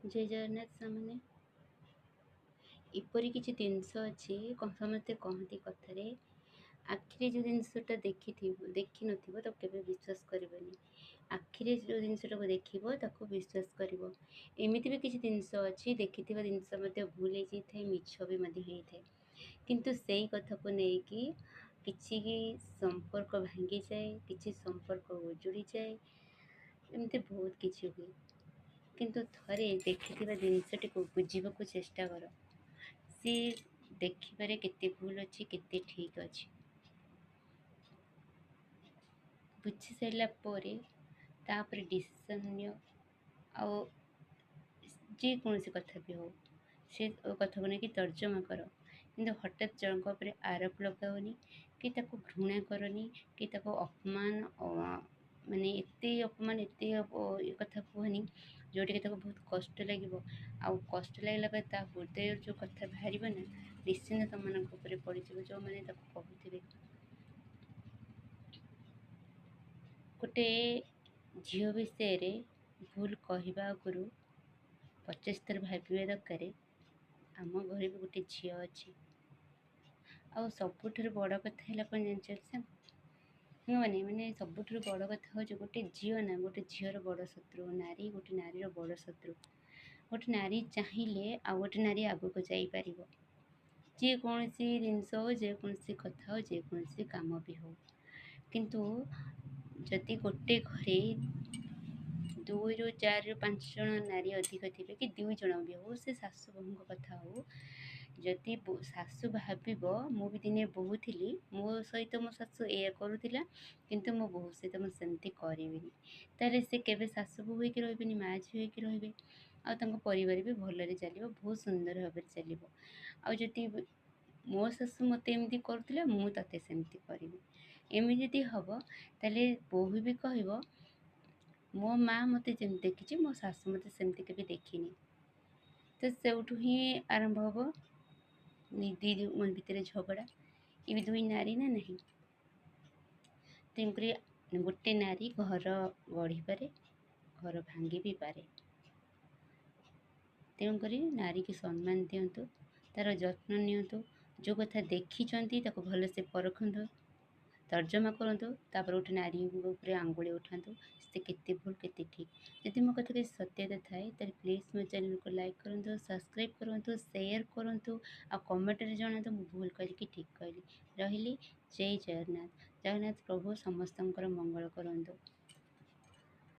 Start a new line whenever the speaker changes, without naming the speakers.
जय जगन्नाथ सामने एपरी किसी जिनस अच्छी समस्ते कहती कथार आखिरी जो जिनसटा देखी नथिबो तो केबे विश्वास करबनी आखिरी जो जिनसटा को देखिबो ताको विश्वास करबो एमिति भी किसी जिनस अच्छी देखिथिबा जिनस मध्ये भूल हो जाए मिछ भी मध्ये होइथे किंतु सेही कथा को नेकी किछि संपर्क भांगी जाए किछि संपर्क उजुड़ी जाए एमती बहुत किछि हुए किंतु थरे देखिथिबा जिनसटी को बुझिबाकू चेष्टा कर सी देखिबारे केते भूल अच्छी केते ठीक अच्छी बुझी सारा पर तापर डिसीजन नियो आउ जे कौन कथा भी हो से कथा को लेकिन तर्जमा कर किंतु हठात जनक पर आरोप लगाओनी कि ताको घृणा करनी कि ताको अपमान माने एते अपमान एते ये कथा कहनी जोटी के बहुत कष्ट लगे आउ कष्ट लगला ता हृदय जो कथा बाहर ना निश्चिंत तुम मान पड़ जो मैंने कहते गोटे झील विषय भूल कहवा आगु 50 थर भाविया दरकार आम घर भी गोटे झी अच्छी आ सबुठ बड़ कथा है कौन जान मैंने माने सबुठ बड़ कथा हूँ गोटे झील ना गोटे झीर बड़ शत्रु नारी गोटे नारीर बड़ शत्रु गोटे नारी चाहिए आ गोटे नारी आगक जापर जे कौन जिनस हो जेकोसी कथा हो जेकोसी काम भी हो किंतु जदि गोटे घरे 2 ରୁ 4 ରୁ 5 जन नारी अधिक थे कि 2 जन भी हो से सासु बहु कथा हो जदि सासु भाव मु भी दिने बहु थी मो सहित मो सासु ए करूला किंतु मो बहु सहित मुझे सेमती करी ताले से केबे सासु बहु होकर रही माँ झी होकर रे आ परिवार भी भलरे चलो बहुत सुंदर भाव चलो आदि मो सासु मत एमती करूला मु ते सेमती करी एमती हम ताले बहु भी कह मो माँ मत जमी देखी मो सासु मत सेमती के देखनी तो सेठू ही आरंभ हम दी मन भितर झगड़ा ये 2 नारी ना नहीं तेणुक गोटे नारी घर गढ़ी पारे घर भांगी भी पारे तेणुक नारी की सम्मान दिंतु तार जत्न नियंतु जो कथा देखी भल से परखु तर्जमा करूँ तापर गोटे नारी उपर आंगुली उठातु से केते भूल केते ठीक यदि मो कथा किसी सत्यता थाए तो प्लीज मो चैनल को लाइक करूँ सब्सक्राइब करूँ शेयर करूँ आ कमेंट रे जणातु मु भूल कहली कि ठीक कहली रही जय जगन्नाथ जगन्नाथ प्रभु समस्त मंगल करूँ।